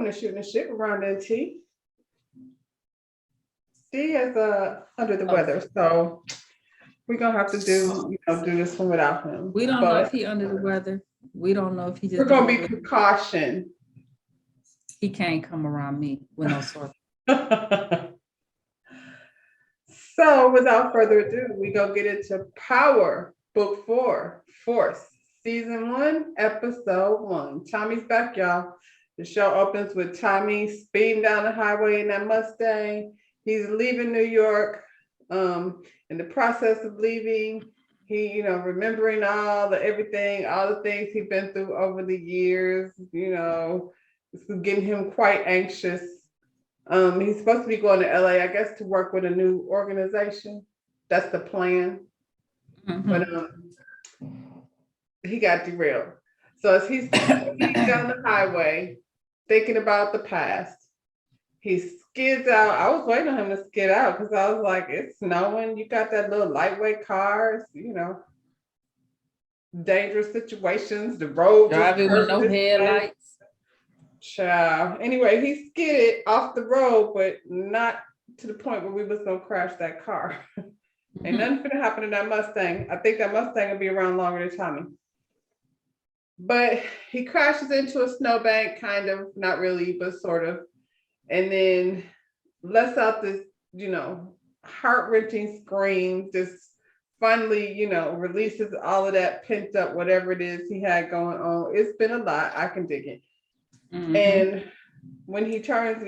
of shooting the shit around there, T. T is under the weather, so we're gonna have to do this one without him. We don't know if he under the weather. We don't know if he just. We're gonna be precaution. He can't come around me with no sore. So without further ado, we go get into Power Book 4, Force, Season 1, Episode 1. Tommy's back, y'all. The show opens with Tommy speeding down the highway in that Mustang. He's leaving New York. In the process of leaving, he, remembering all the things he's been through over the years, this is getting him quite anxious. He's supposed to be going to LA, I guess, to work with a new organization. That's the plan. Mm-hmm. But he got derailed. So as he's down the highway, thinking about the past, he skids out. I was waiting on him to skid out because I was like, it's snowing. You got that little lightweight cars, dangerous situations. The road driving with no headlights. Child. Anyway, he skidded off the road, but not to the point where we was gonna crash that car. Ain't nothing gonna happen to that Mustang. I think that Mustang will be around longer than Tommy. But he crashes into a snowbank, kind of, not really, but sort of. And then lets out this, heart-wrenching scream, just finally, releases all of that pent up, whatever it is he had going on. It's been a lot. I can dig it. Mm-hmm. And when he turns,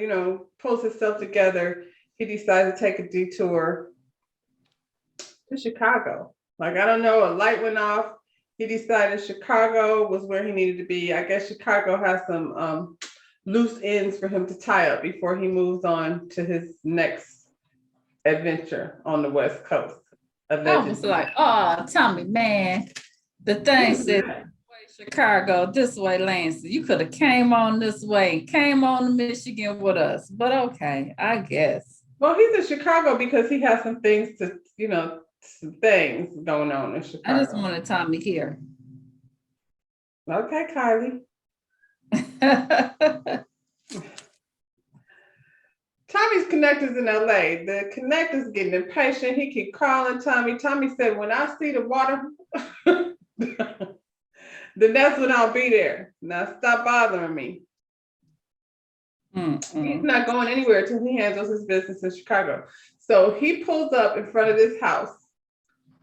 pulls himself together, he decides to take a detour to Chicago. Like, I don't know, a light went off. He decided Chicago was where he needed to be. I guess Chicago has some loose ends for him to tie up before he moves on to his next adventure on the West Coast. I was like, oh, Tommy, man, the thing said, Chicago, this way, Lance. You could have came on this way, came on to Michigan with us. But okay, I guess. Well, he's in Chicago because he has some things to, some things going on in Chicago. I just wanted Tommy here. Okay, Kylie. Tommy's connector's in LA. The connector's getting impatient. He keep calling Tommy. Tommy said, when I see the water, then that's when I'll be there. Now stop bothering me. Mm-hmm. He's not going anywhere until he handles his business in Chicago. So he pulls up in front of this house.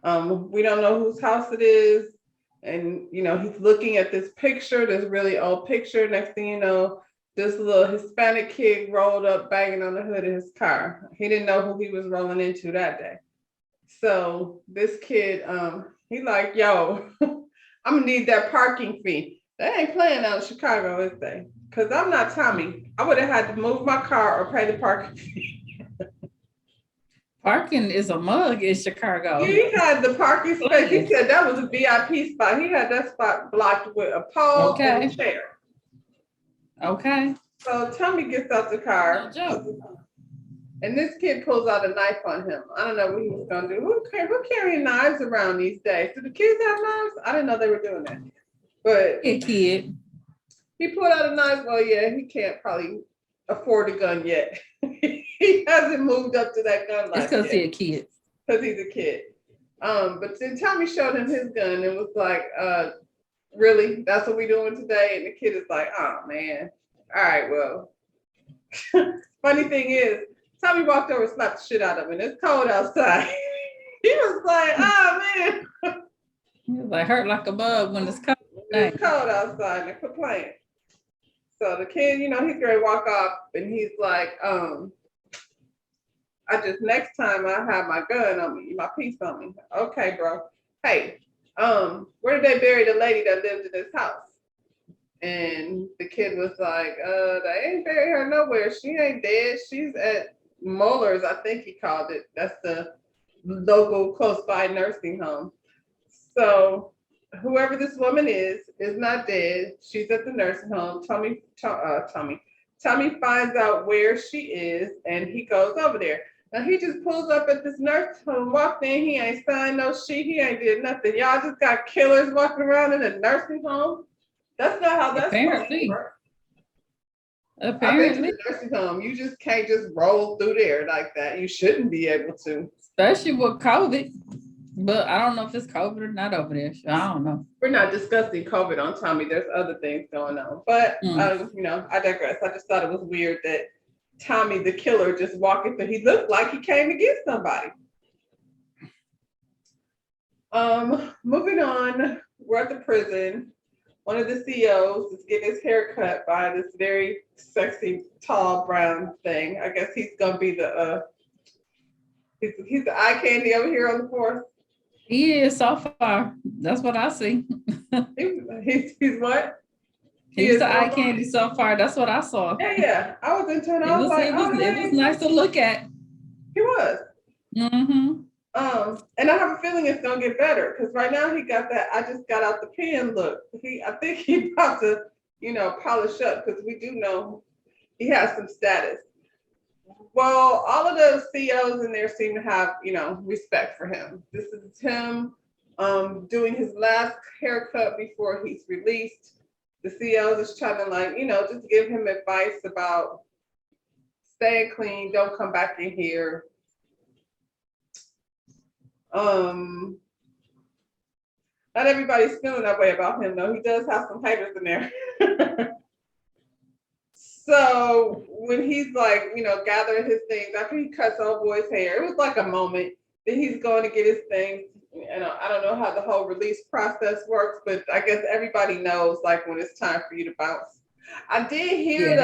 We don't know whose house it is. And, he's looking at this picture, this really old picture. Next thing you know, this little Hispanic kid rolled up banging on the hood of his car. He didn't know who he was rolling into that day. So this kid, he like, yo, I'm gonna need that parking fee. They ain't playing out in Chicago, is they? Because I'm not Tommy. I would have had to move my car or pay the parking fee. Parking is a mug in Chicago. He had the parking space. He said that was a VIP spot. He had that spot blocked with a pole and a chair. Okay. So Tommy gets out the car. And this kid pulls out a knife on him. I don't know what he was going to do. Who carrying knives around these days? Do the kids have knives? I didn't know they were doing that. But a kid. He pulled out a knife. Well, yeah, he can't probably afford a gun yet. He hasn't moved up to that gun life. It's because he's a kid. Because he's a kid. But then Tommy showed him his gun and was like, really? That's what we doing today? And the kid is like, oh, man. All right, well. Funny thing is, Tommy walked over and slapped the shit out of him. It's cold outside. He was like, oh, man. He was like, hurt like a bug when it's cold. It's cold outside and quit playing. So the kid, he's going to walk off and he's like, next time I have my gun on me, my piece on me. Okay, bro. Hey, where did they bury the lady that lived in this house? And the kid was like, they ain't bury her nowhere. She ain't dead. She's at Moeller's, I think he called it. That's the local close by nursing home. So whoever this woman is not dead. She's at the nursing home. Tommy finds out where she is and he goes over there. Now he just pulls up at this nursing home, walked in, he ain't signed no sheet, he ain't did nothing. Y'all just got killers walking around in a nursing home? That's not how that's apparently. I've been to Apparently, the nursing home. You just can't just roll through there like that. You shouldn't be able to. especially with COVID. But I don't know if it's COVID or not over there. So I don't know. We're not discussing COVID on Tommy. There's other things going on. But Mm. I digress. I just thought it was weird that Tommy the killer just walking through. He looked like he came to get somebody. Moving on, we're at the prison. One of the CEOs is getting his hair cut by this very sexy, tall, brown thing. I guess he's gonna be the he's the eye candy over here on the force. He is so far. That's what I see. He's what? He's the eye candy so far. That's what I saw. Yeah. I was into it. It I was was, like, it was, it was nice to look at. He was. Mm-hmm. And I have a feeling it's gonna get better because right now he got that I just got out the pen look. I think he's about to, polish up because we do know he has some status. Well, all of those CEOs in there seem to have, respect for him. This is him doing his last haircut before he's released. The CEOs is trying to just give him advice about staying clean, don't come back in here. Not everybody's feeling that way about him though. He does have some haters in there. So when he's gathering his things after he cuts old boy's hair, it was like a moment. Then he's going to get his things. And I don't know how the whole release process works, but I guess everybody knows when it's time for you to bounce. I did hear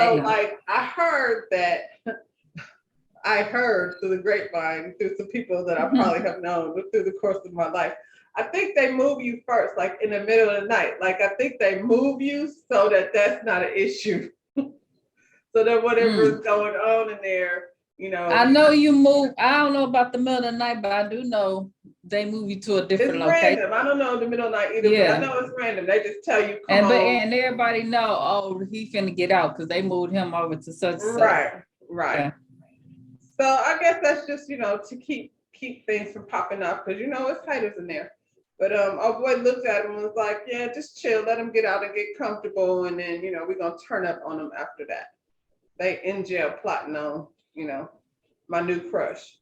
I heard through the grapevine, through some people that I probably have known through the course of my life. I think they move you first, in the middle of the night. I think they move you so that that's not an issue. So that whatever is going on in there, I know you move. I don't know about the middle of the night, but I do know they move you to a different location. Random. I don't know the middle of the night either, but I know it's random. They just tell you, and everybody know, oh, he finna get out because they moved him over to such and such. Right. Yeah. So I guess that's just, to keep things from popping up because, it's haters in there. But our boy looked at him and was like, yeah, just chill, let him get out and get comfortable. And then, we're going to turn up on him after that. They in jail plotting on, my new crush.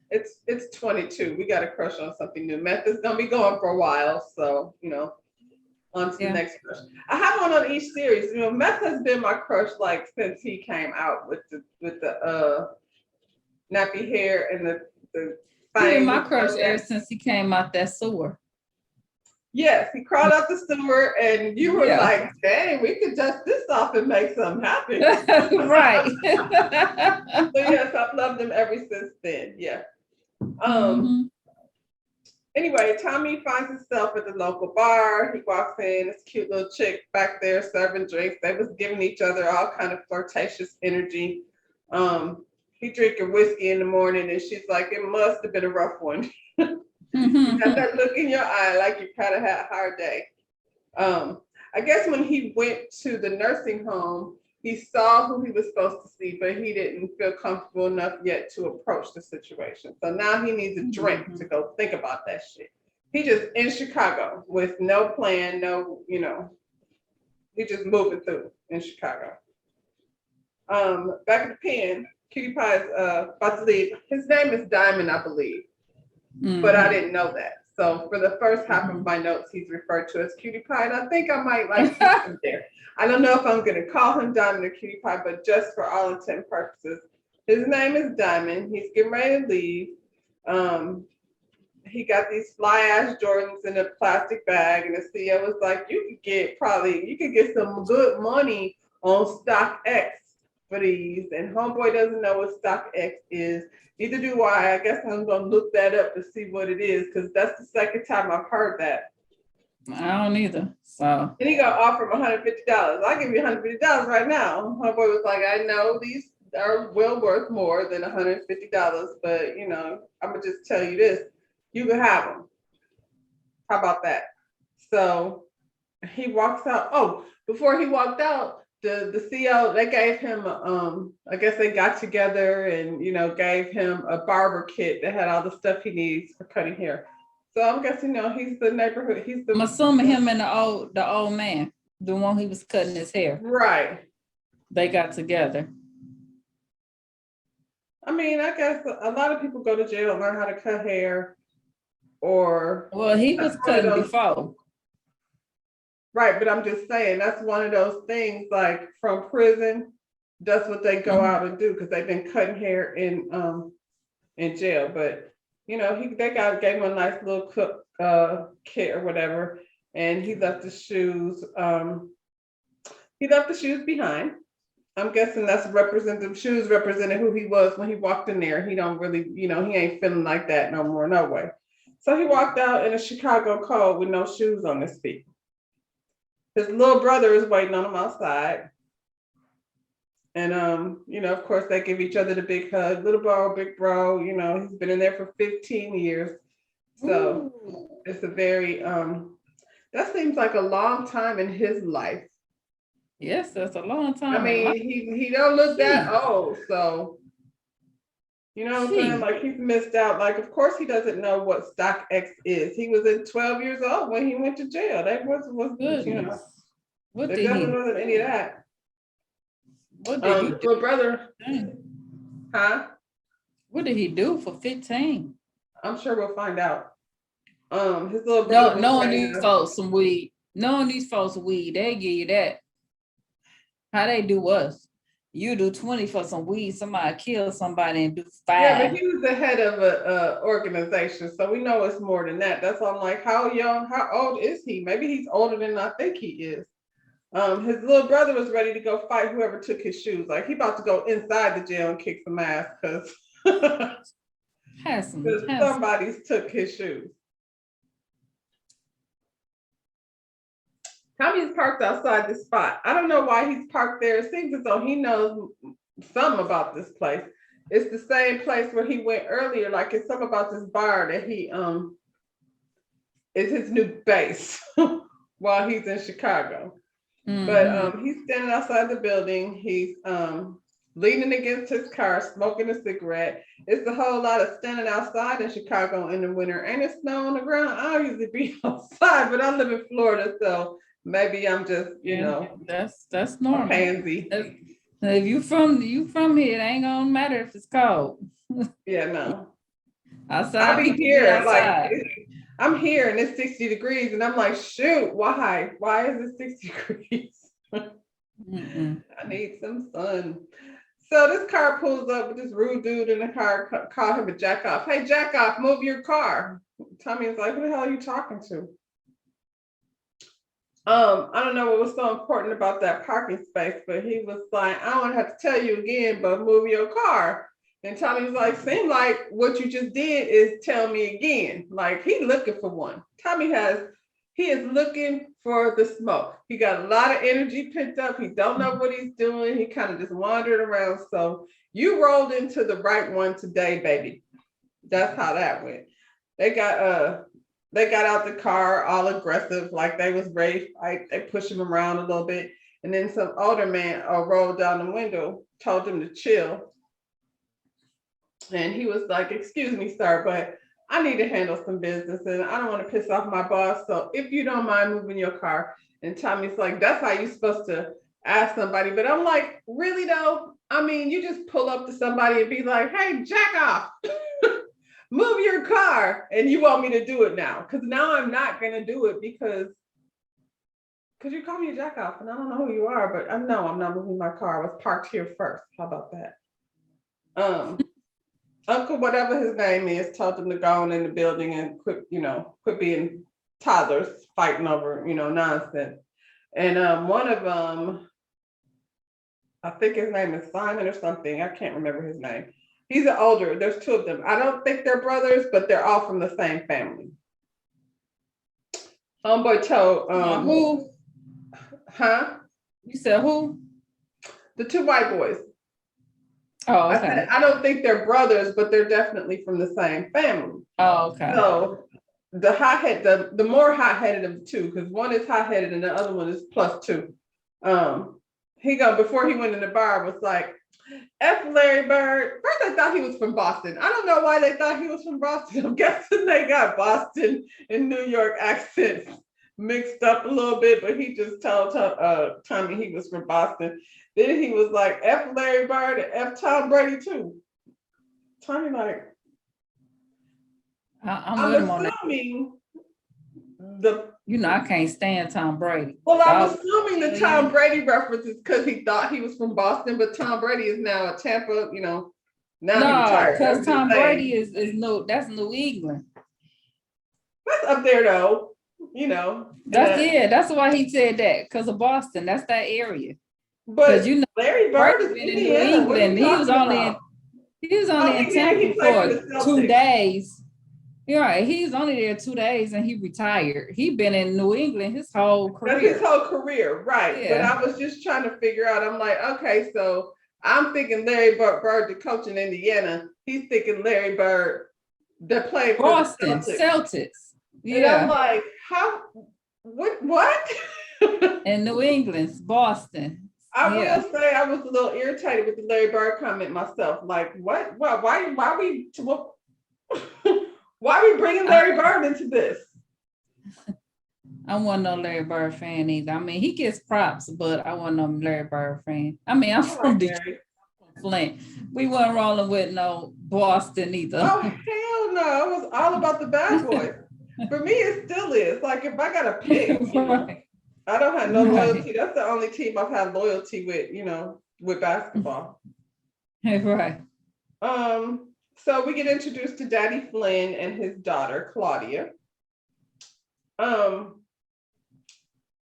It's 22. We got a crush on something new. Meth is gonna be going for a while, so on to the next crush. I have one on each series. Meth has been my crush since he came out with the nappy hair and the fine. My crush ever since he came out that sewer. Yes, he crawled out the sewer, and you were like, "Dang, we could dust this off and make something happen." Right. So yes, I've loved him ever since then. Yeah. Anyway, Tommy finds himself at the local bar. He walks in. This cute little chick back there serving drinks. They was giving each other all kind of flirtatious energy. He drinking whiskey in the morning, and she's like, "It must have been a rough one." You got that look in your eye like you kind of had a hard day. I guess when he went to the nursing home, he saw who he was supposed to see, but he didn't feel comfortable enough yet to approach the situation. So now he needs a drink to go think about that shit. He just in Chicago with no plan, he just moving through in Chicago. Back at the pen, Cutie Pie is about to leave. His name is Diamond, I believe. But I didn't know that. So for the first half of my notes, he's referred to as Cutie Pie, and I think I might him there. I don't know if I'm going to call him Diamond or Cutie Pie, but just for all intent and purposes, his name is Diamond. He's getting ready to leave. He got these fly ass Jordans in a plastic bag, and the CEO was like, "You could get some good money on StockX for these." And homeboy doesn't know what StockX is. Neither do I. I guess I'm going to look that up to see what it is because that's the second time I've heard that. I don't either. So. And he going to offer him $150. I'll give you $150 right now. Homeboy was like, "I know these are well worth more than $150, but, I'm going to just tell you this. You can have them." How about that? So he walks out. Oh, before he walked out, the CEO, they gave him, I guess they got together and, gave him a barber kit that had all the stuff he needs for cutting hair. So I'm guessing, he's the neighborhood. He's I'm the assuming him and the old man, the one he was cutting his hair, right. they got together. I mean, I guess a lot of people go to jail and learn how to cut hair, or Well, he that's was one of cutting those, before. right. But I'm just saying that's one of those things. Like from prison, that's what they go Mhm. out and do because they've been cutting hair in jail. But they gave him a nice little cook kit or whatever, and he left the shoes. He left the shoes behind. I'm guessing that's representative shoes represented who he was when he walked in there. He don't really, he ain't feeling like that no more, no way. So he walked out in a Chicago cold with no shoes on his feet. His little brother is waiting on him outside. And of course they give each other the big hug, little bro, big bro, he's been in there for 15 years. So Ooh. it's a very that seems like a long time in his life. Yes, that's a long I time in life. mean, he don't look that Jeez. old, so you know what I'm saying? Gee. Like he's missed out. Like, of course he doesn't know what StockX is. He was in 12 years old when he went to jail. That Goodness. What there did definitely he wasn't any of that. what did he His do? little brother, huh? What did he do for 15? I'm sure we'll find out. His little No, brother was knowing ready these to, folks some weed. Knowing these folks weed, they give you that. How they do us. You do 20 for some weed, somebody kill somebody and do yeah, but 5. he was the head of a organization, so we know it's more than that. That's why I'm like, how old is he? Maybe he's older than I think he is. His little brother was ready to go fight whoever took his shoes. Like he about to go inside the jail and kick some ass because Has some. somebody's took his shoes. Tommy's parked outside the spot. I don't know why he's parked there. It seems as though he knows something about this place. It's the same place where he went earlier. Like it's something about this bar that he is his new base while he's in Chicago. But he's standing outside the building. He's leaning against his car, smoking a cigarette. It's a whole lot of standing outside in Chicago in the winter. Ain't it snow on the ground? I usually be outside, but I live in Florida, so maybe I'm just, That's a normal. pansy. If you from here, it ain't gonna matter if it's cold. Yeah, no. Outside, I be people be here, outside. I'm here and it's 60 degrees, and I'm like, shoot, why? Why is it 60 degrees? I need some sun. So this car pulls up with this rude dude in the car, call him a jack off. Hey, jack off, move your car. Tommy's like, who the hell are you talking to? I don't know what was so important about that parking space, but he was like, I don't have to tell you again, but move your car. And Tommy was like, seem like what you just did is tell me again. Like he looking for one. He is looking for the smoke. He got a lot of energy pent up. He don't know what he's doing. He kind of just wandered around. So you rolled into the right one today, baby. That's how that went. They got out the car all aggressive, like they was ready to fight. They pushed him around a little bit. And then some older man rolled down the window, told him to chill. And he was like, excuse me, sir, but I need to handle some business and I don't want to piss off my boss. So if you don't mind moving your car. And Tommy's like, that's how you're supposed to ask somebody. But I'm like, really though? I mean, you just pull up to somebody and be like, hey, jack off. Move your car. And you want me to do it now. Because now I'm not going to do it because you call me a jack off and I don't know who you are, but I know I'm not moving my car. I was parked here first. How about that? Uncle, whatever his name is, told them to go on in the building and quit being toddlers fighting over, nonsense. And one of them, I think his name is Simon or something. I can't remember his name. He's an older, there's 2 of them. I don't think they're brothers, but they're all from the same family. Homeboy told, who? Huh? You said who? The 2 white boys. Oh, okay. I don't think they're brothers, but they're definitely from the same family. Oh, okay. So the more hot-headed of the 2, because one is hot-headed and the other one is +2. Before he went in the bar was like, F. Larry Bird. First, I thought he was from Boston. I don't know why they thought he was from Boston. I'm guessing they got Boston and New York accents mixed up a little bit, but he just told Tommy he was from Boston. Then he was like F. Larry Bird and F. Tom Brady too. Tommy like, I'm I'm with him on that. assuming the You know, I can't stand Tom Brady. well, So I'm assuming the Tom Brady reference is because he thought he was from Boston, but Tom Brady is now at Tampa, now he no, retired. because Tom Brady is no, that's New England. That's up there though, That's why he said that, because of Boston. That's that area. But Because you know, Larry Bird Brady is been in New Indiana. What are England. you He was talking only about? in Yeah, he Tampa played for for the Celtics. 2 days. You're right. He's only there 2 days and he retired. He been in New England his whole That's his career. whole career, right? But Yeah. I was just trying to figure out. I'm like, okay, so I'm thinking Larry Bird, the coach in Indiana. He's thinking Larry Bird, that played for Boston the Celtics. Celtics. And I'm Yeah. like, how? What? In New England, Boston. I Yeah. will say I was a little irritated with the Larry Bird comment myself. Like, what? Why we bringing Larry Bird into this? I wasn't no Larry Bird fan either. I mean, he gets props, but I wasn't no Larry Bird fan. I mean, I'm from Detroit, Flint. We weren't rolling with no Boston either. Oh, hell no. It was all about the bad boys. For me, it still is. Like, if I got to pick, Right. I don't have no loyalty. That's the only team I've had loyalty with, with basketball. Right. So we get introduced to Daddy Flynn and his daughter, Claudia.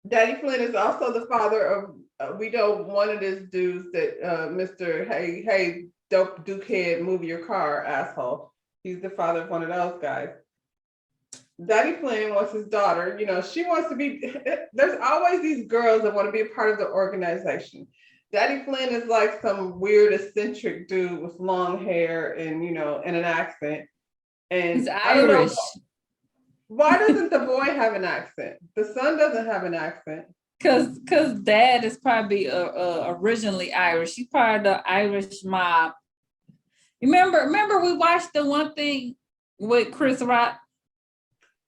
Daddy Flynn is also the father of, we know one of these dudes that Mr. Hey, dope Dukehead, move your car, asshole. He's the father of one of those guys. Daddy Flynn wants his daughter, she wants to be, there's always these girls that want to be a part of the organization. Daddy Flynn is like some weird eccentric dude with long hair and, and an accent. And he's Irish. Why doesn't the boy have an accent? The son doesn't have an accent. Cause dad is probably originally Irish. He's part of the Irish mob. Remember we watched the one thing with Chris Rock?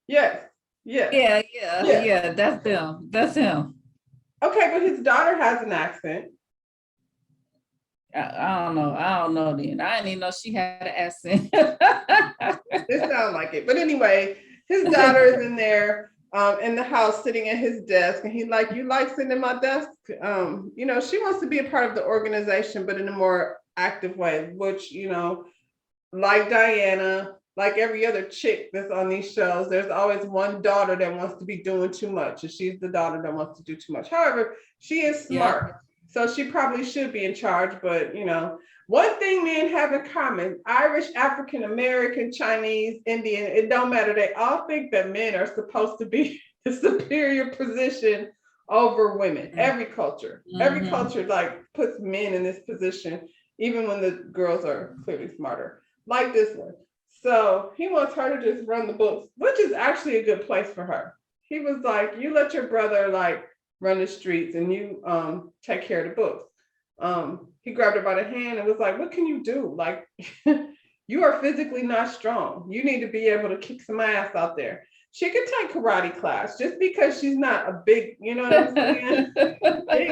Yes. Yeah. That's them. That's him. Okay, but his daughter has an accent. I don't know then. I didn't even know she had an accent. It sounds like it. But anyway, his daughter is in there in the house sitting at his desk, and he's like, you like sitting at my desk? She wants to be a part of the organization, but in a more active way, which, like Diana, like every other chick that's on these shows, there's always one daughter that wants to be doing too much, and she's the daughter that wants to do too much. However, she is smart. Yeah. So she probably should be in charge, but one thing men have in common, Irish, African American, Chinese, Indian, it don't matter. They all think that men are supposed to be the superior position over women. Every culture like puts men in this position, even when the girls are clearly smarter, like this one. So he wants her to just run the books, which is actually a good place for her. He was like, you let your brother run the streets and you take care of the books. He grabbed her by the hand and was like, what can you do? Like, you are physically not strong. You need to be able to kick some ass out there. She could take karate class just because she's not a big, you know what I'm saying?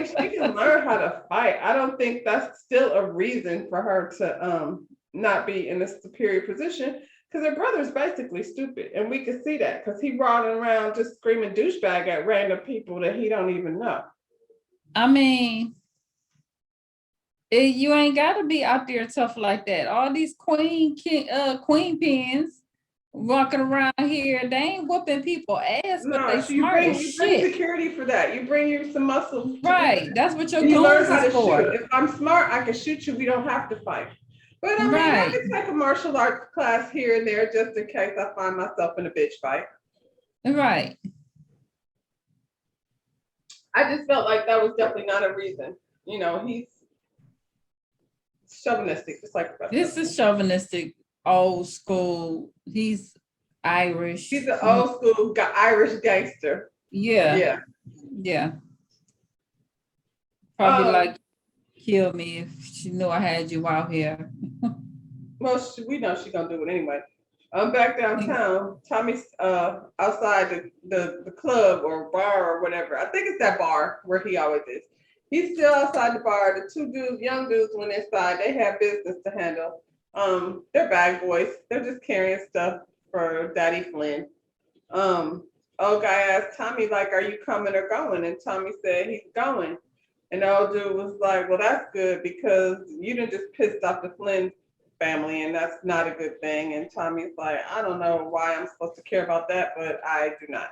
She can learn how to fight. I don't think that's still a reason for her to not be in a superior position, because her brother's basically stupid. And we can see that because he running around just screaming douchebag at random people that he don't even know. I mean, you ain't got to be out there tough like that. All these queen pins walking around here, they ain't whooping people ass, but they smart as shit. You bring security for that. You bring you some muscle. Right, that's what your you learn how to for. Shoot. If I'm smart, I can shoot you. We don't have to fight. But I mean, I can take a martial arts class here and there just in case I find myself in a bitch fight. Right. I just felt like that was definitely not a reason. He's chauvinistic, just like this is chauvinistic, old school. He's Irish. He's an old school Irish gangster. Yeah. Probably like kill me if she knew I had you out here. Well, we know she's gonna do it anyway. I'm back downtown. Tommy's outside the club or bar or whatever. I think it's that bar where he always is. He's still outside the bar. The two dudes, young dudes, went inside. They have business to handle. They're bag boys. They're just carrying stuff for Daddy Flynn. Old guy asked Tommy, like, are you coming or going? And Tommy said he's going. And the old dude was like, well, that's good because you done just pissed off the Flynn family, and that's not a good thing. And Tommy's like, I don't know why I'm supposed to care about that, but I do not.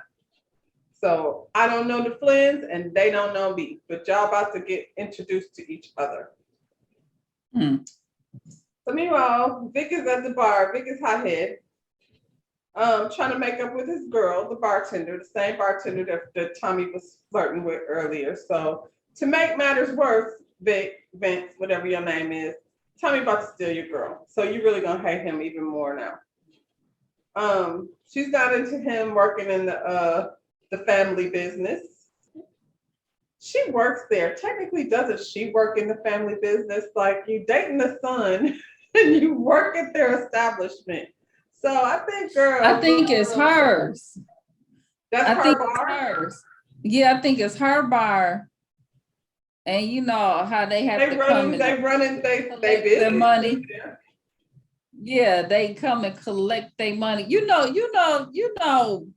So I don't know the Flynns, and they don't know me, but y'all about to get introduced to each other. So meanwhile, Vic is at the bar. Vic is hothead, trying to make up with his girl, the bartender, the same bartender that Tommy was flirting with earlier. So to make matters worse, Vince, whatever your name is, Tommy about to steal your girl. So you're really gonna hate him even more now. She's not into him working in the family business. She works there. Technically, doesn't she work in the family business? Like, you dating the son and you work at their establishment. So I think, girl. I think it's hers. That's I her think bar? it's hers. Yeah, I think it's her bar. And you know how they have to come and collect their money. Yeah, they come and collect their money. You know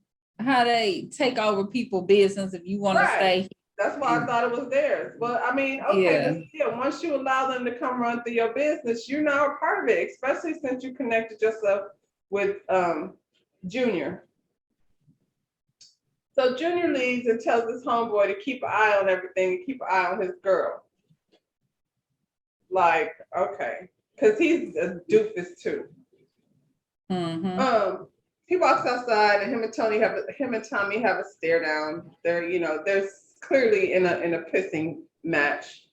how they take over people's business if you want to stay. That's why I thought it was theirs. But I mean, okay, but still, once you allow them to come run through your business, you're now a part of it, especially since you connected yourself with Junior. So Junior leaves and tells his homeboy to keep an eye on everything and keep an eye on his girl. Like, okay, because he's a doofus too. He walks outside and him and Tommy have a stare down. They're clearly in a pissing match.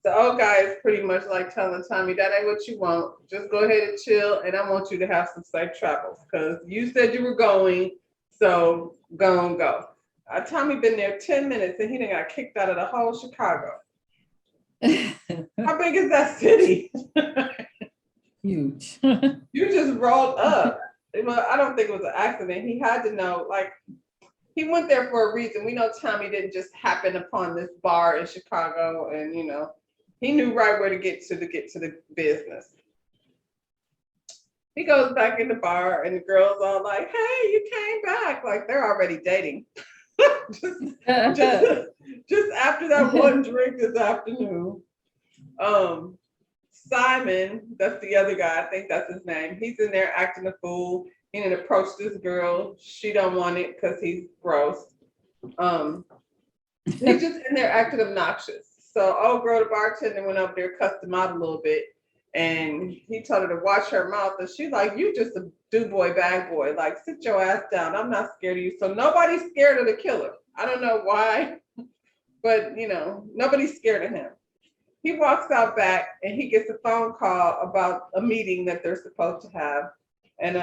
The old guy is pretty much like telling Tommy, that ain't what you want. Just go ahead and chill, and I want you to have some safe travels because you said you were going, so go. Tommy been there 10 minutes and he done got kicked out of the whole Chicago. How big is that city? Huge. You just rolled up. Well, I don't think it was an accident. He had to know, like, he went there for a reason. We know Tommy didn't just happen upon this bar in Chicago, and he knew right where to get to the business. He goes back in the bar and the girl's all like, hey, you came back. Like, they're already dating. just after that one drink this afternoon. Simon, that's the other guy, I think that's his name. He's in there acting a fool. He didn't approach this girl. She don't want it because he's gross. He's just in there acting obnoxious. So old girl, the bartender, went up there, cussed him out a little bit. And he told her to watch her mouth. And she's like, you just a do-boy, bag boy. Like, sit your ass down. I'm not scared of you. So nobody's scared of the killer. I don't know why, but nobody's scared of him. He walks out back and he gets a phone call about a meeting that they're supposed to have. And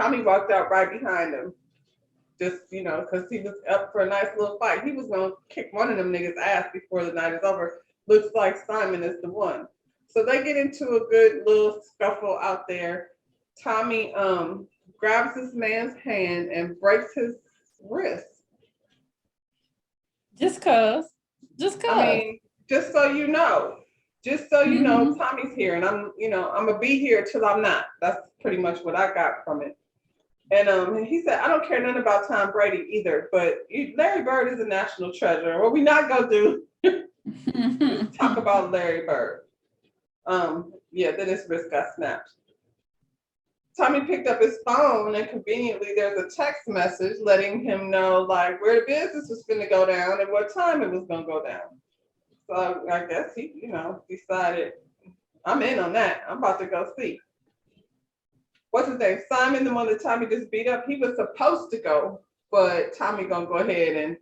Tommy walked out right behind him. Just, because he was up for a nice little fight. He was going to kick one of them niggas' ass before the night is over. Looks like Simon is the one. So they get into a good little scuffle out there. Tommy grabs this man's hand and breaks his wrist. Just cause. I mean, just so you know. Tommy's here, and I'm gonna be here till I'm not. That's pretty much what I got from it. And he said, I don't care nothing about Tom Brady either, but Larry Bird is a national treasure. What we not gonna do is talk about Larry Bird. Then his wrist got snapped. Tommy picked up his phone, and conveniently there's a text message letting him know like where the business was going to go down and what time it was going to go down. So I guess he, decided, I'm in on that. I'm about to go see. What's his name? Simon, the one that Tommy just beat up. He was supposed to go, but Tommy gonna go ahead and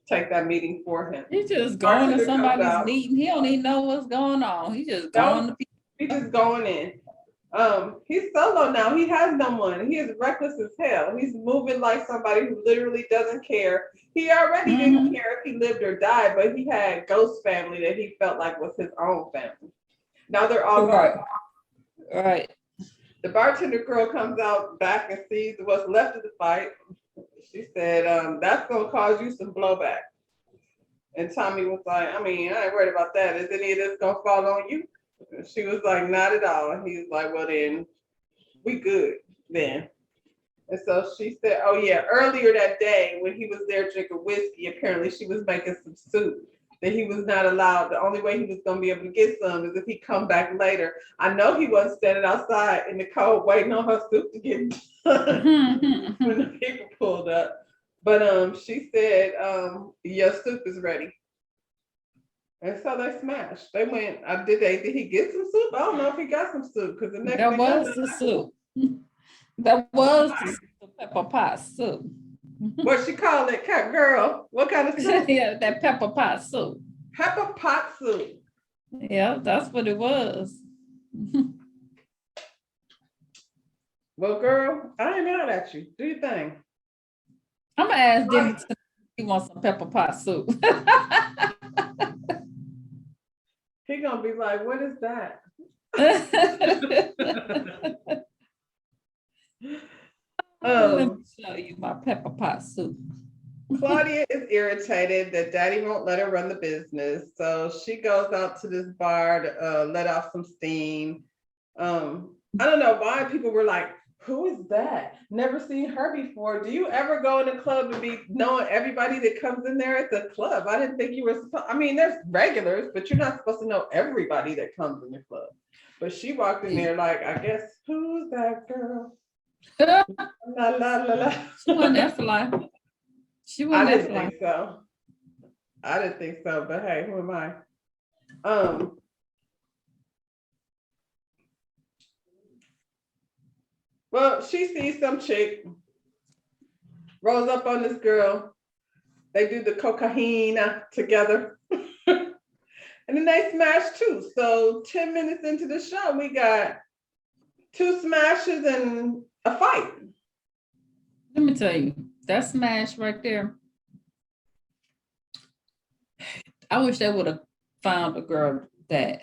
take that meeting for him. He's just going to somebody's meeting. He don't even know what's going on. He just going to people. He just going in. He's solo now. He has no money. He is reckless as hell. He's moving like somebody who literally doesn't care. He already didn't Mhm. care if he lived or died, but he had ghost family that he felt like was his own family. Now they're all gone. Right, right. The bartender girl comes out back and sees what's left of the fight. She said, that's gonna cause you some blowback. And Tommy was like, I mean, I ain't worried about that. Is any of this gonna fall on you? And she was like, not at all. And he was like, well then, we good then. And so she said, oh yeah, earlier that day when he was there drinking whiskey, apparently she was making some soup that he was not allowed. The only way he was gonna be able to get some is if he come back later. I know he wasn't standing outside in the cold waiting on her soup to get done when the people pulled up. But she said, your soup is ready. And so they smashed. They went, did he get some soup? I don't know if he got some soup because the next That thing I know, was the soup. That was the pepper pot soup. what she called it, cat girl. What kind of soup? Yeah, that pepper pot soup. Pepper pot soup. Yeah, that's what it was. Well, girl, I ain't mad at you. Do your thing. I'm gonna ask Denny tonight if he wants some pepper pot soup. He gonna be like, what is that? Let me Um, show you my pepper pot soup. Claudia is irritated that daddy won't let her run the business. So she goes out to this bar to let off some steam. I don't know why people were like, who is that? Never seen her before. Do you ever go in a club and be knowing everybody that comes in there at the club? I didn't think you were supposed, I mean, there's regulars, but you're not supposed to know everybody that comes in the club. But she walked in there like, I guess, who's that girl? La la la la. She wasn't there for life. She I wasn't there didn't for life. think so. I didn't think so, but hey, who am I? Um, well, she sees some chick, rolls up on this girl. They do the cocaine together. And then they smash too. So 10 minutes into the show, we got two smashes and a fight. Let me tell you, that smash right there. I wish they would have found a girl that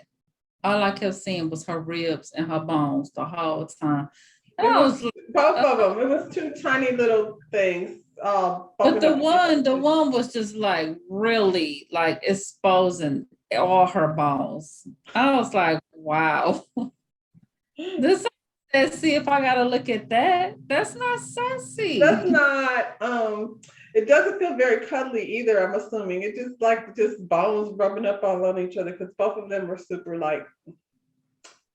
all I kept seeing was her ribs and her bones the whole time. And It I was was, both of them. It was two tiny little things. but Bumping up against the it. one was just like really like exposing all her bones. I was like, wow. This let's see if I gotta look at that. That's not That's sassy. not it doesn't feel very cuddly either, I'm assuming. It just like just bones rubbing up all on each other because both of them were super like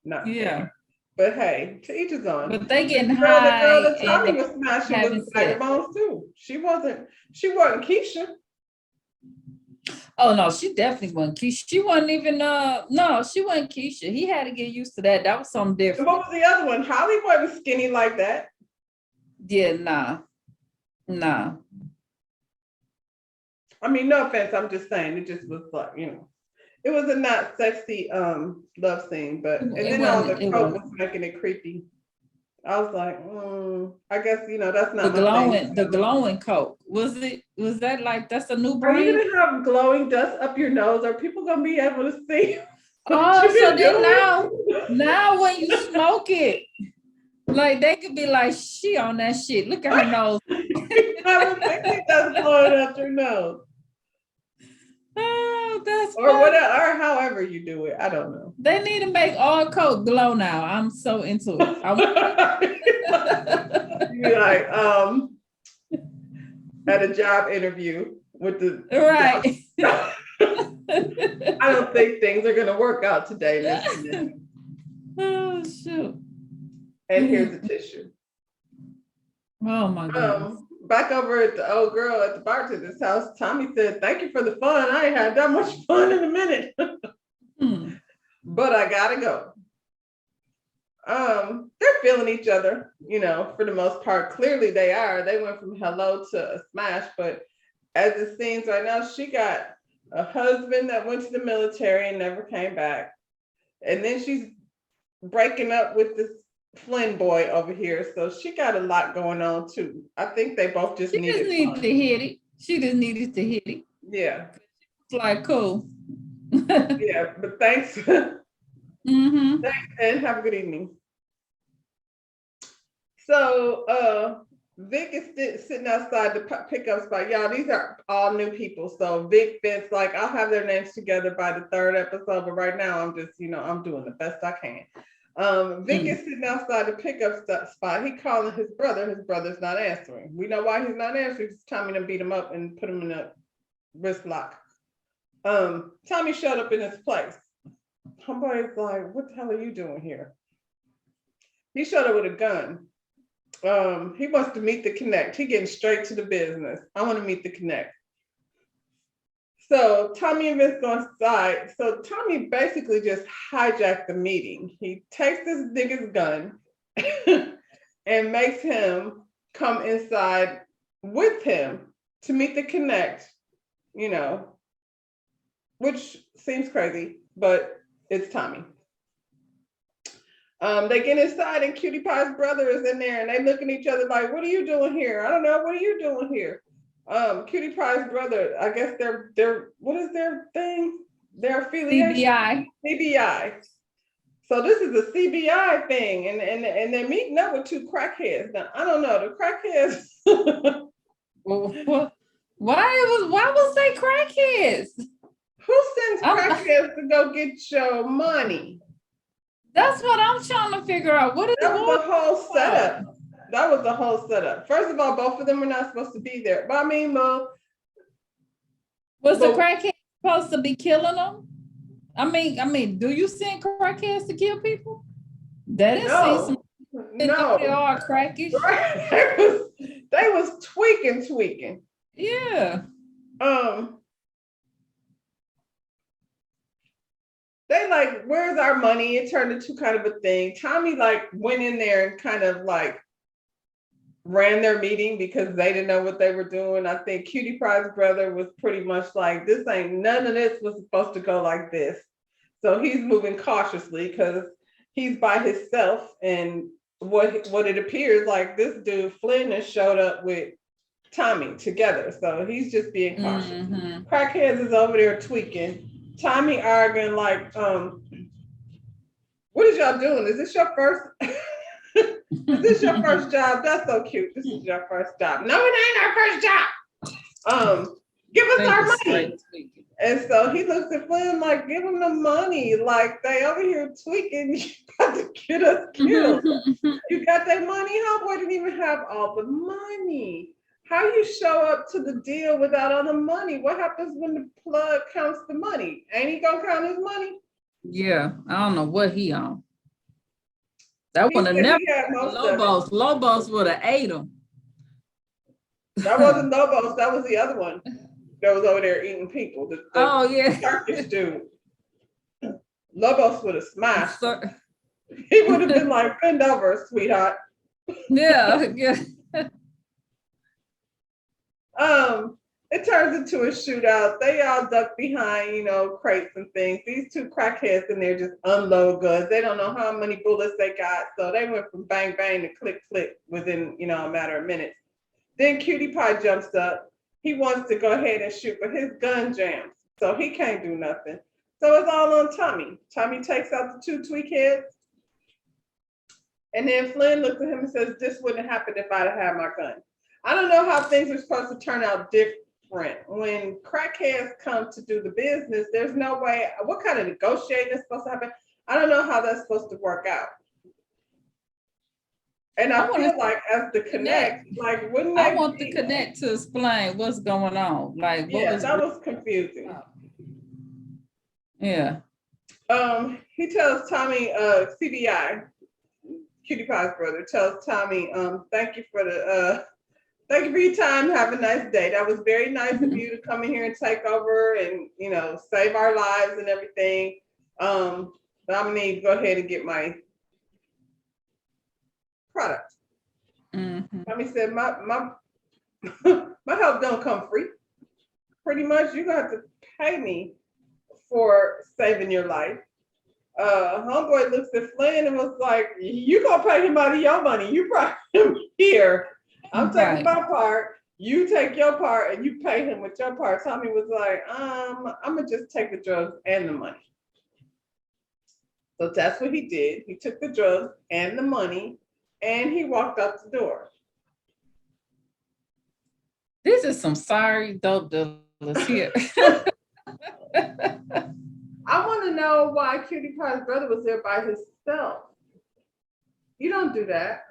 not Yeah. fair. But hey, to each his own. But they getting The girl high that and Tommy they was smashing having was Tiger sex. Bones too. She wasn't Keisha. Oh no, she definitely wasn't Keisha. She wasn't even no, she wasn't Keisha. He had to get used to that. That was something And different. what was the other one? Holly wasn't skinny like that. Yeah, nah. I mean, no offense, I'm just saying it just was like, it was a not sexy love scene, but and It then all wasn't, the it coke wasn't. was making it creepy. I was like, I guess that's not my thing. The glowing coke. Was that like that's a new Are you brand? gonna have glowing dust up your nose? Are people gonna be able to see what Oh, you've so been then doing? now when you smoke it, like they could be like, she on that shit. Look at her nose. Have a pixie dust blowing up your nose, Oh, that's or funny. whatever, or however you do it. I don't know. They need to make all coke glow now. I'm so into it. You be like, at a job interview with the Right. I don't think things are gonna work out today, Miss. Oh shoot. And here's a tissue. Oh my goodness. Back over at the old girl at the bartender's house, Tommy said, "Thank you for the fun. I ain't had that much fun in a minute, Hmm. but I gotta go." They're feeling each other, for the most part. Clearly they are. They went from hello to a smash, but as it seems right now, she got a husband that went to the military and never came back. And then she's breaking up with this Flynn boy over here. So she got a lot going on too. I think they both just She just needed needed fun. to hit it. She just needed to hit it. Yeah. It's like cool. Yeah. But thanks. Mm-hmm. Thanks and have a good evening. So Vic is sitting outside the pickup spot. Y'all, these are all new people. So Vic, Vince, like I'll have their names together by the third episode, but right now I'm just, I'm doing the best I can. Vic is sitting outside the pickup spot. He calling his brother. His brother's not answering. We know why he's not answering. Because Tommy done beat him up and put him in a wrist lock. Tommy showed up in his place. Homeboy's like, what the hell are you doing here? He showed up with a gun. He wants to meet the Connect. He getting straight to the business. I want to meet the Connect. So Tommy and Vince go inside. So Tommy basically just hijacked the meeting. He takes this nigga's gun and makes him come inside with him to meet the Connect, which seems crazy, but it's Tommy. They get inside and Cutie Pie's brother is in there and they look at each other like, what are you doing here? I don't know. What are you doing here? Cutie Pie's brother, I guess they're what is their thing? Their affiliation? CBI. So this is a CBI thing and they're meeting up with two crackheads. Now, I don't know, the crackheads. Well, why was they crackheads? Who sends crackheads to go get your money? That's what I'm trying to figure out. What is that was the whole setup? That was the whole setup. First of all, both of them were not supposed to be there. But I mean, was the crackhead supposed to be killing them? I mean, do you send crackheads to kill people? That didn't seem some. No, they are crackish. They was tweaking. Yeah. They like, where's our money? It turned into kind of a thing. Tommy like went in there and kind of like ran their meeting because they didn't know what they were doing. I think Cutie Pie's brother was pretty much like, none of this was supposed to go like this. So he's moving cautiously because he's by himself. And what it appears like this dude Flynn has showed up with Tommy together. So he's just being cautious. Mm-hmm. Crackheads is over there tweaking. Tommy arguing like, what is y'all doing? Is this your first? Is this your first job? That's so cute. This is your first job. No, it ain't our first job. Give us our money. And so he looks at Flynn like, give him the money. Like they over here tweaking. You about to get us killed. You got that money? Homeboy didn't even have all the money. How you show up to the deal without all the money? What happens when the plug counts the money? Ain't he gonna count his money? Yeah, I don't know what he on. That would have never. Lobos would have ate him. That wasn't Lobos. That was the other one that was over there eating people. The Turkish dude. Lobos would have smashed. He would have been like, bend over, sweetheart. Yeah. It turns into a shootout. They all duck behind, crates and things. These two crackheads in there just unload goods. They don't know how many bullets they got. So they went from bang, bang to click, click within, a matter of minutes. Then Cutie Pie jumps up. He wants to go ahead and shoot, but his gun jams. So he can't do nothing. So it's all on Tommy. Tommy takes out the two tweak heads. And then Flynn looks at him and says, this wouldn't have happened if I'd have had my gun. I don't know how things are supposed to turn out different. When crackheads come to do the business, there's no way, what kind of negotiating is supposed to happen? I don't know how that's supposed to work out. And I feel like as the Connect, like wouldn't they? I want the Connect to explain what's going on. Like that was confusing. Yeah. He tells Tommy, CBI, Cutie Pie's brother, tells Tommy, thank you for your time. Have a nice day. That was very nice of you to come in here and take over and, save our lives and everything. But I'm gonna need to go ahead and get my product. Mm-hmm. Tommy said, my help don't come free. Pretty much, you're gonna have to pay me for saving your life. homeboy looks at Flynn and was like, "You gonna pay him out of your money? You brought him here. I'm taking Right. my part. You take your part, and you pay him with your part." Tommy was like, I'm gonna just take the drugs and the money." So that's what he did. He took the drugs and the money, and he walked out the door. This is some sorry dope dealers here. I want to know why Cutie Pie's brother was there by himself. You don't do that.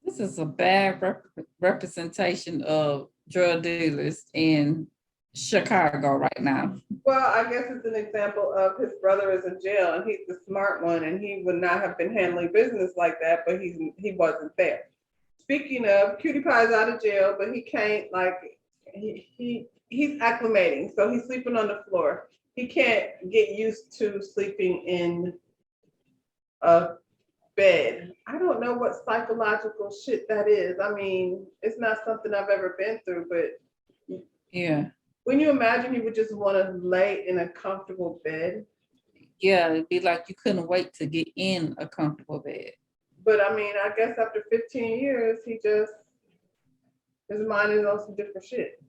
This is a bad representation of drug dealers in Chicago right now. Well, I guess it's an example of his brother is in jail and he's the smart one and he would not have been handling business like that, but he wasn't there. Speaking of, Cutie Pie's out of jail, but he can't like he's acclimating, so he's sleeping on the floor. He can't get used to sleeping in a bed. I don't know what psychological shit that is. I mean, it's not something I've ever been through, but Yeah. when you imagine you would just want to lay in a comfortable bed. Yeah, it'd be like you couldn't wait to get in a comfortable bed. But I mean, I guess after 15 years, his mind is on some different shit.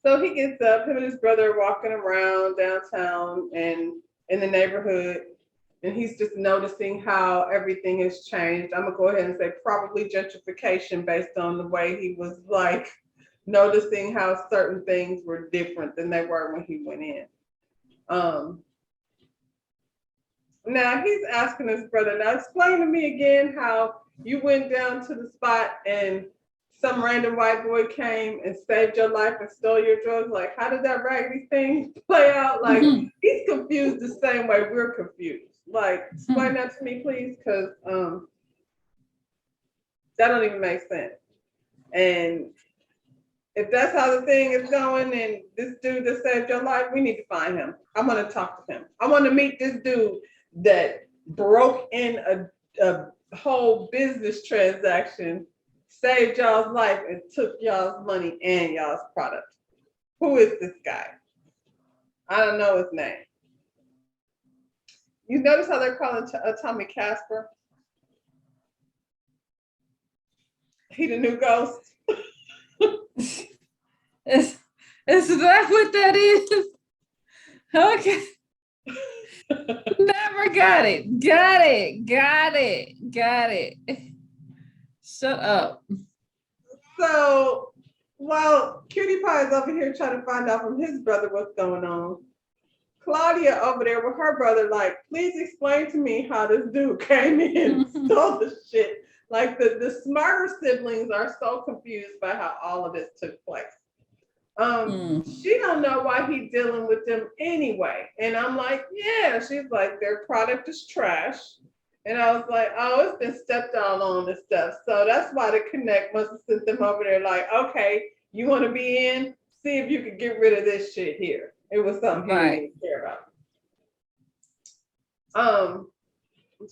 So he gets up, him and his brother are walking around downtown and in the neighborhood, and he's just noticing how everything has changed. I'm gonna go ahead and say probably gentrification based on the way he was like noticing how certain things were different than they were when he went in. Now he's asking his brother, now explain to me again how you went down to the spot and some random white boy came and saved your life and stole your drugs. Like, how did that raggedy thing play out? Like, he's confused the same way we're confused. Like, explain that to me, please, because that don't even make sense. And if that's how the thing is going and this dude that saved your life, we need to find him. I want to talk to him. I want to meet this dude that broke in a whole business transaction, saved y'all's life, and took y'all's money and y'all's product. Who is this guy? I don't know his name. You notice how they're calling Tommy Casper? He the new ghost. Is that what that is? Okay. Never got it. Got it. Shut up. So while Cutie Pie is over here trying to find out from his brother what's going on, Claudia over there with her brother, like, please explain to me how this dude came in and stole the shit. Like the smarter siblings are so confused by how all of this took place. She don't know why he's dealing with them anyway. And I'm like, yeah, she's like, their product is trash. And I was like, oh, it's been stepped all on this stuff. So that's why the Connect must have sent them over there like, okay, you want to be in? See if you could get rid of this shit here. It was something he didn't care about.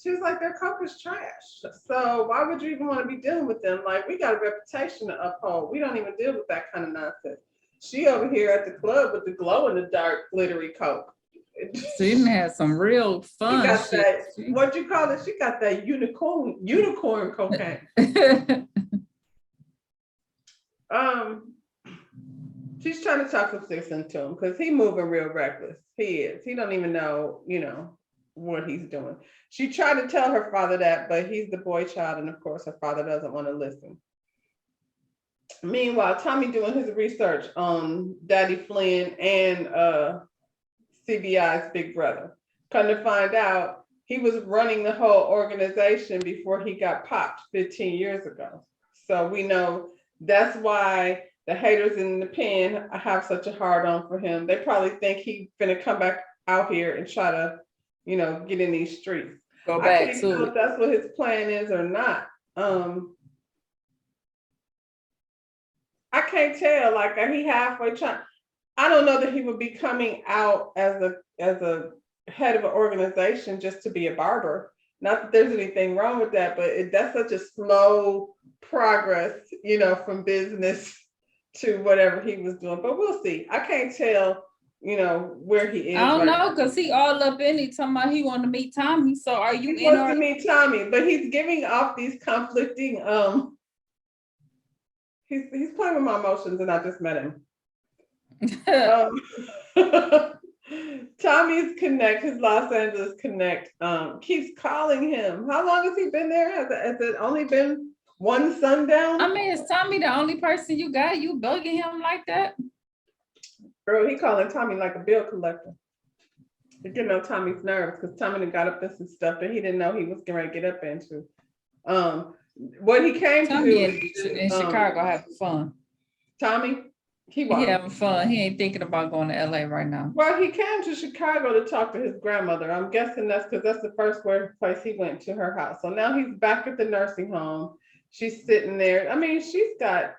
She was like, their cup is trash. So why would you even want to be dealing with them? Like, we got a reputation to uphold. We don't even deal with that kind of nonsense. She over here at the club with the glow in the dark glittery coke. She didn't have some real fun. She got shit. That, what you call it? She got that unicorn cocaine. She's trying to talk some sense into him because he's moving real reckless. He is. He don't even know, what he's doing. She tried to tell her father that, but he's the boy child, and of course her father doesn't want to listen. Meanwhile, Tommy doing his research on Daddy Flynn and CBI's big brother. Come to find out, he was running the whole organization before he got popped 15 years ago. So we know that's why the haters in the pen have such a hard on for him. They probably think he's gonna come back out here and try to, get in these streets. Go back I can't tell if that's what his plan is or not. I can't tell. Like, he halfway trying. I don't know that he would be coming out as a head of an organization just to be a barber. Not that there's anything wrong with that, but that's such a slow progress, from business to whatever he was doing. But we'll see. I can't tell where he is. I don't right know, because he all up in it talking about he want to meet Tommy. So are you He in wants or to meet Tommy, but he's giving off these conflicting. He's playing with my emotions, and I just met him. Tommy's connect, his Los Angeles connect, keeps calling him. How long has he been there? Has it only been one sundown? I mean, is Tommy the only person you got? You bugging him like that? Girl, he calling Tommy like a bill collector. You're getting on Tommy's nerves because Tommy done got up in some stuff that he didn't know he was getting ready to get up into. What he came Tommy to in, do in Chicago having fun. Tommy, He having fun. He ain't thinking about going to LA right now. Well, he came to Chicago to talk to his grandmother. I'm guessing that's because that's the first place he went, to her house. So now he's back at the nursing home. She's sitting there. I mean, she's got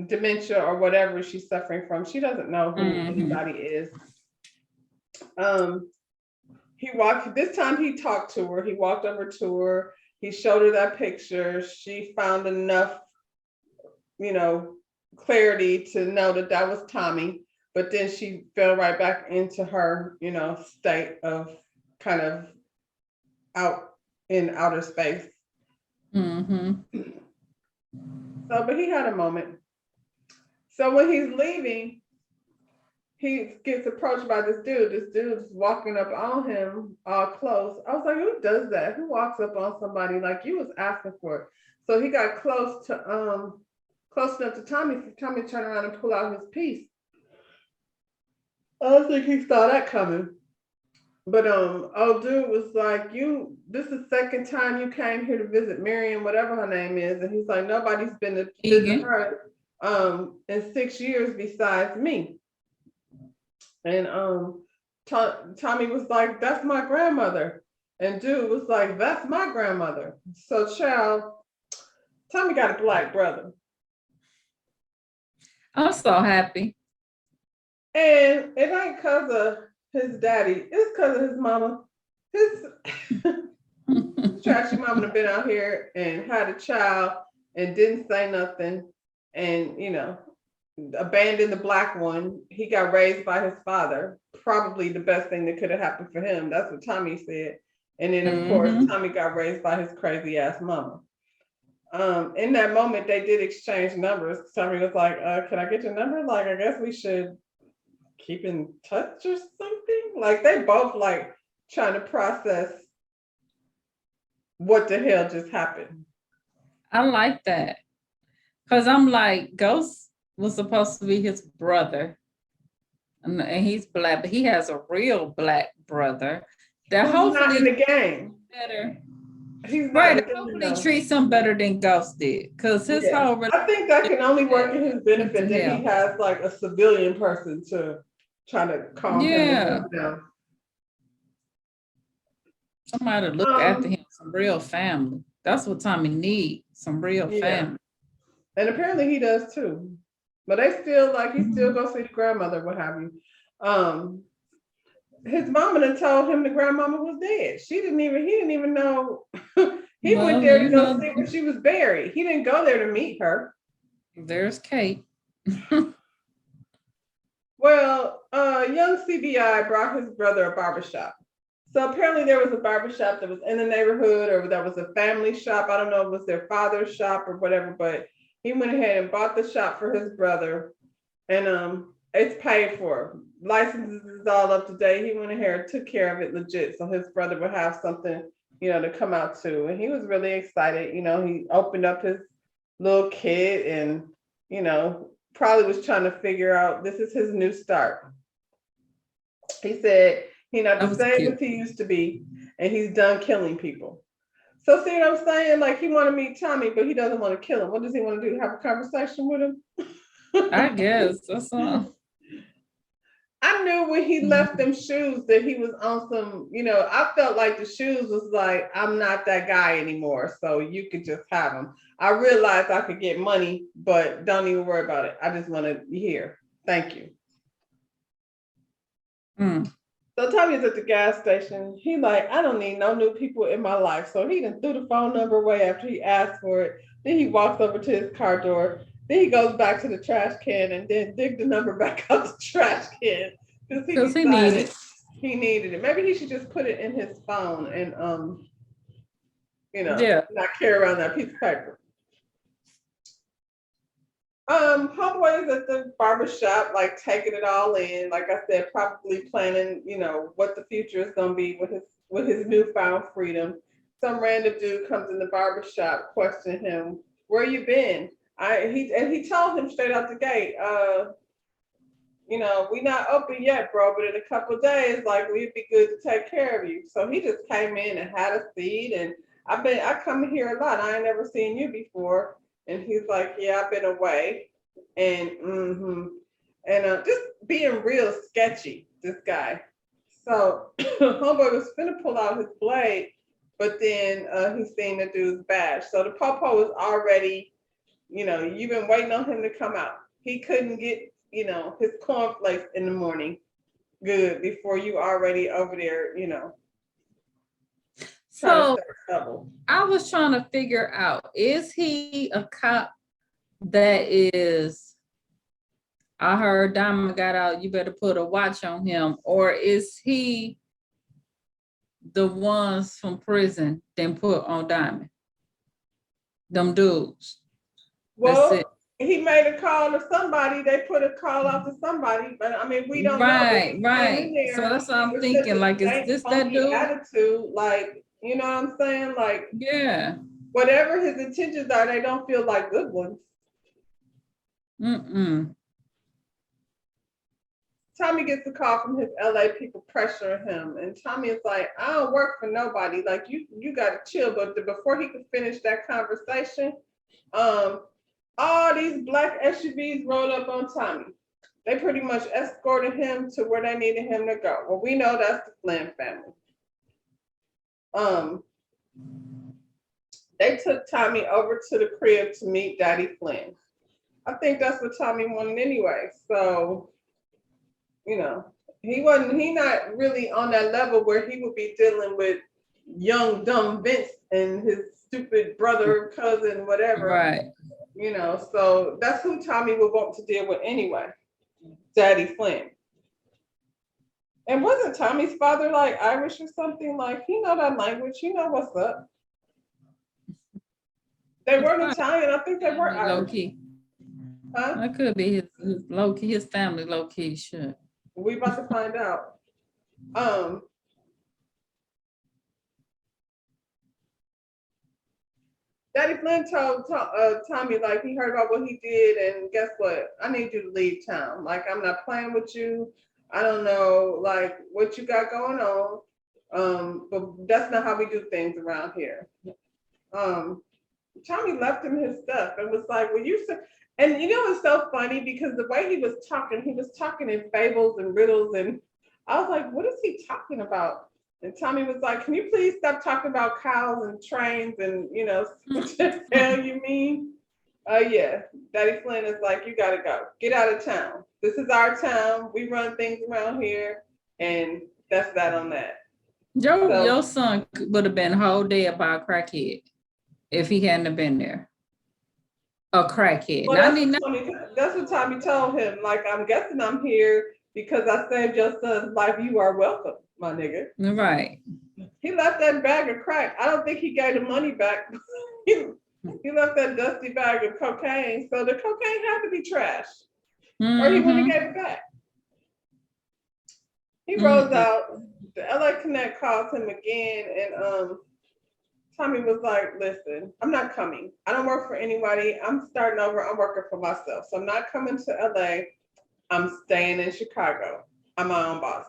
dementia or whatever she's suffering from. She doesn't know who anybody is. This time he talked to her. He walked over to her. He showed her that picture. She found enough, clarity to know that was Tommy. But then she fell right back into her, state of kind of out in outer space. So, but he had a moment. So when he's leaving, he gets approached by this dude. This dude's walking up on him all close. I was like, who does that? Who walks up on somebody like you was asking for it? So he got close enough to Tommy for Tommy to turn around and pull out his piece. I don't think he saw that coming. But old dude was like, this is the second time you came here to visit Miriam, whatever her name is. And he's like, nobody's been to visit her in 6 years besides me. And Tommy was like, that's my grandmother. And dude was like, that's my grandmother. So child, Tommy got a black brother. I'm so happy. And it ain't because of his daddy, it's because of his mama. His trashy mama have been out here and had a child and didn't say nothing, and abandoned the black one. He got raised by his father. Probably the best thing that could have happened for him. That's what Tommy said. And then of course Tommy got raised by his crazy ass mama. In that moment they did exchange numbers. Tommy was like, can I get your number? Like, I guess we should keep in touch or something. Like, they both like trying to process what the hell just happened. I like that, because I'm like, Ghost was supposed to be his brother, and he's black, but he has a real black brother that hopefully not in the game better. He's right. Hopefully treats him better than Ghost did, because his whole. I think that can only work in his benefit that he has like a civilian person to try to calm him down. Somebody to look after him, some real family. That's what Tommy needs, some real family. And apparently he does too. But they still he still goes see the grandmother, what have you. His mama done told him the grandmama was dead. He didn't even know. He went there to go see where she was buried. He didn't go there to meet her. There's Kate. Well, young CBI brought his brother a barbershop. So apparently there was a barbershop that was in the neighborhood, or that was a family shop. I don't know if it was their father's shop or whatever, but he went ahead and bought the shop for his brother, and it's paid for. Licenses is all up to date. He went ahead and took care of it legit, so his brother would have something, to come out to. And he was really excited. He opened up his little kit and, probably was trying to figure out, this is his new start. He said, not the same as he used to be, and he's done killing people. So see what I'm saying? Like, he want to meet Tommy, but he doesn't want to kill him. What does he want to do? Have a conversation with him? I guess that's all. I knew when he left them shoes that he was on some, I felt like the shoes was like, I'm not that guy anymore, so you could just have them. I realized I could get money, but don't even worry about it. I just want to hear, thank you. So Tommy's at the gas station. He like, I don't need no new people in my life. So he done threw the phone number away after he asked for it. Then he walks over to his car door. Then he goes back to the trash can and then dig the number back out the trash can. Because he Because he decided needed. he needed it. Maybe he should just put it in his phone and Yeah. not carry around that piece of paper. Homeboy is at the barber shop, like taking it all in. Like I said, probably planning, what the future is gonna be with his newfound freedom. Some random dude comes in the barber shop, question him, "Where you been?" He told him straight out the gate, we not open yet, bro, but in a couple of days, like we'd be good to take care of you. So he just came in and had a seat, and I come here a lot. I ain't never seen you before. And he's like, "Yeah, I've been away." And just being real sketchy, this guy. So homeboy was finna pull out his blade, but then he seen the dude's badge. So the popo was already, you've been waiting on him to come out. He couldn't get, his cornflakes in the morning good before you already over there, trying to So start trouble. I was trying to figure out, is he a cop that is, I heard Diamond got out, you better put a watch on him, or is he the ones from prison then put on Diamond? Them dudes. Well, he made a call to somebody. They put a call out to somebody, but I mean, we don't know. Right, In right. So there that's what I'm with such thinking. a Like, is stank, this that funky dude? attitude, like, you know what I'm saying? Like, Yeah. whatever his intentions are, they don't feel like good ones. Tommy gets a call from his LA people pressuring him, and Tommy is like, "I don't work for nobody. Like, you got to chill." But before he could finish that conversation, all these black SUVs rolled up on Tommy. They pretty much escorted him to where they needed him to go. Well, we know that's the Flynn family. They took Tommy over to the crib to meet Daddy Flynn. I think that's what Tommy wanted anyway. So, he not really on that level where he would be dealing with young, dumb Vince and his stupid brother, cousin, whatever. Right. So that's who Tommy would want to deal with anyway. Daddy Flynn. And wasn't Tommy's father like Irish or something? Like, he know that language. He know what's up. They weren't Italian. I think they were Irish. Low key. Huh? That could be his low key, his family low key. Sure. We about to find out. Daddy Flynn told Tommy, like, he heard about what he did, and guess what? I need you to leave town. Like, I'm not playing with you. I don't know, like, what you got going on. But that's not how we do things around here. Tommy left him his stuff and was like, "Well, and it's so funny because the way he was talking in fables and riddles, and I was like, "What is he talking about?" And Tommy was like, "Can you please stop talking about cows and trains and what the hell you mean?" Yeah, Daddy Flynn is like, "You gotta go. Get out of town. This is our town. We run things around here, and that's that on that." Your son would have been whole day by a crackhead if he hadn't have been there. A crackhead. Well, that's what Tommy told him. Like, "I'm guessing I'm here because I saved your son's life. You are welcome, my nigga." Right. He left that bag of crack. I don't think he gave the money back. He left that dusty bag of cocaine. So the cocaine had to be trashed. Or he wouldn't have gave it back. He rolls out. The LA Connect calls him again, and Tommy was like, "Listen, I'm not coming. I don't work for anybody. I'm starting over. I'm working for myself. So I'm not coming to LA. I'm staying in Chicago. I'm my own boss."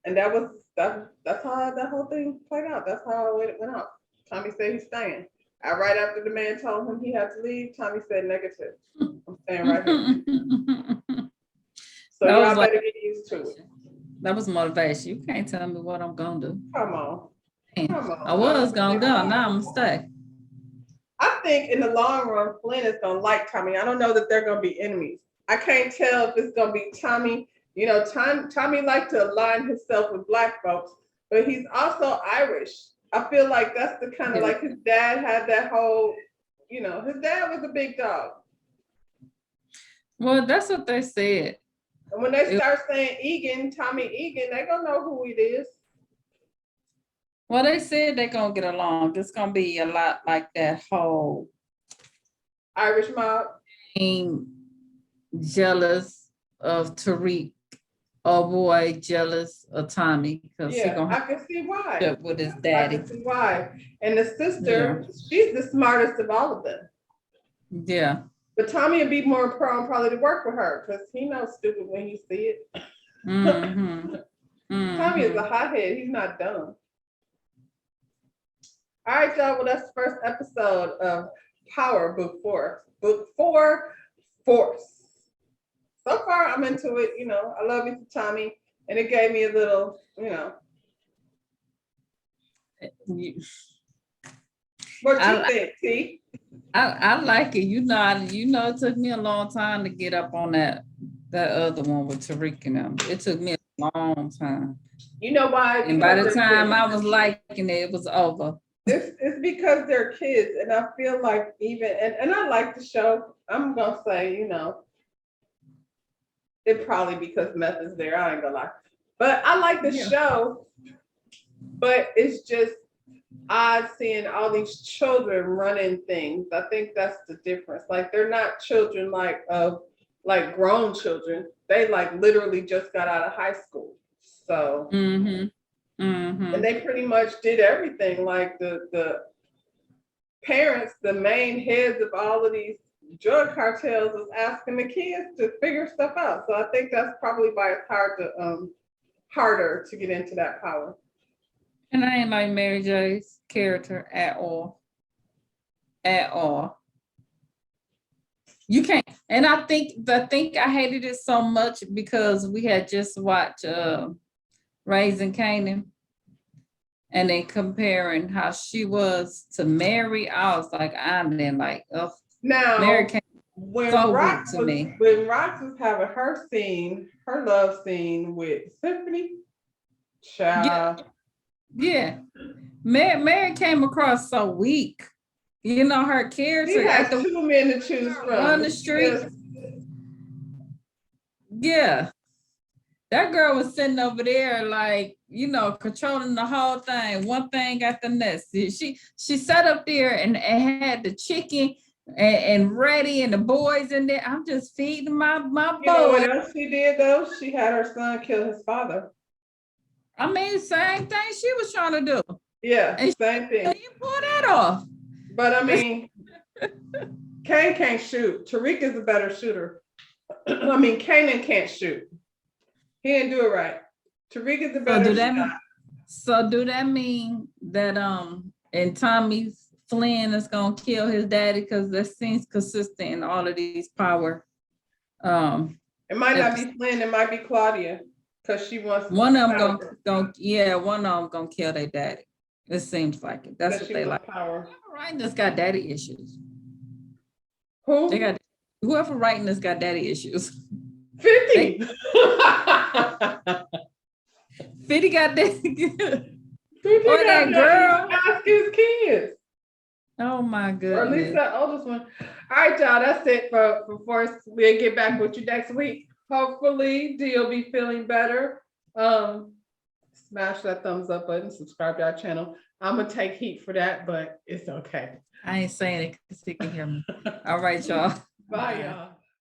And that's how that whole thing played out. That's how it went out. Tommy said he's staying. Right after the man told him he had to leave, Tommy said, "Negative. I'm staying right here." So y'all better get used to it. That was motivation. You can't tell me what I'm gonna do. Come on. I was gonna go. Now I'm gonna stay. I think in the long run, Flynn is gonna like Tommy. I don't know that they're gonna be enemies. I can't tell if it's gonna be Tommy. Tommy liked to align himself with black folks, but he's also Irish. I feel like that's the kind of like his dad had that whole, his dad was a big dog. Well, that's what they said. And when they start saying Egan, Tommy Egan, they gonna know who it is. Well, they said they're gonna get along. It's gonna be a lot like that whole Irish mob. being jealous of Tariq, or boy jealous of Tommy because he Yeah, gonna I have can see why. to with his I daddy. can see why. And the sister, she's the smartest of all of them. Yeah. But Tommy would be more prone probably to work with her because he knows stupid when he see it. Mm-hmm. Tommy is a Mm-hmm. hothead. He's not dumb. All right, y'all. Well, that's the first episode of Power Book 4. Book 4, Force. So far, I'm into it. You know, I love you, Tommy. And it gave me a little, you know. What you think, T? I like it. You know, it took me a long time to get up on that other one with Tariq and them. It took me a long time. You know why? And by the time I was liking it, it was over. It's because they're kids, and I feel like even and I like the show. I'm gonna say, you know, it probably because Meth is there. I ain't gonna lie, but I like the show. But it's just odd seeing all these children running things. I think that's the difference. Like they're not children like grown children. They like literally just got out of high school. So and they pretty much did everything. Like the parents, the main heads of all of these drug cartels was asking the kids to figure stuff out. So I think that's probably why it's harder to get into that power. And I ain't like Mary J's character at all. At all. You can't, and I think I hated it so much because we had just watched Raising Kanan, and then comparing how she was to Mary. I was like, I'm then like, oh, now Mary came when so Rox weak to me. When Rox was having her love scene with Symphony, child. Yeah. Mary came across so weak. You know, her character. She had 2 men to choose from. On the street. Yeah. That girl was sitting over there like, you know, controlling the whole thing. One thing after the next. She sat up there and had the chicken and ready and the boys in there. I'm just feeding my boy. You know what else she did though? She had her son kill his father. I mean, same thing she was trying to do. Yeah, and same thing. You pull that off. But I mean, Kane can't shoot. Tariq is a better shooter. I mean, Kanan can't shoot. He didn't do it right. Tariq is a better shooter. So do that mean that and Tommy Flynn is gonna kill his daddy? Because that seems consistent in all of these power. It might not be Flynn, it might be Claudia. Because she wants one of them one of them gonna kill their daddy. It seems like it. That's what they like. Power. Whoever writing this got daddy issues. Who? They got whoever writing this got daddy issues. 50. 50 got daddy. 50 or that girl. Ask his kids. Oh my goodness. Or at least that oldest one. All right, y'all. That's it for Force. We'll get back with you next week. Hopefully, D'll be feeling better. Smash that thumbs up button, subscribe to our channel. I'm gonna take heat for that, but it's okay. I ain't saying it because he can hear me. All right, y'all. Bye, y'all.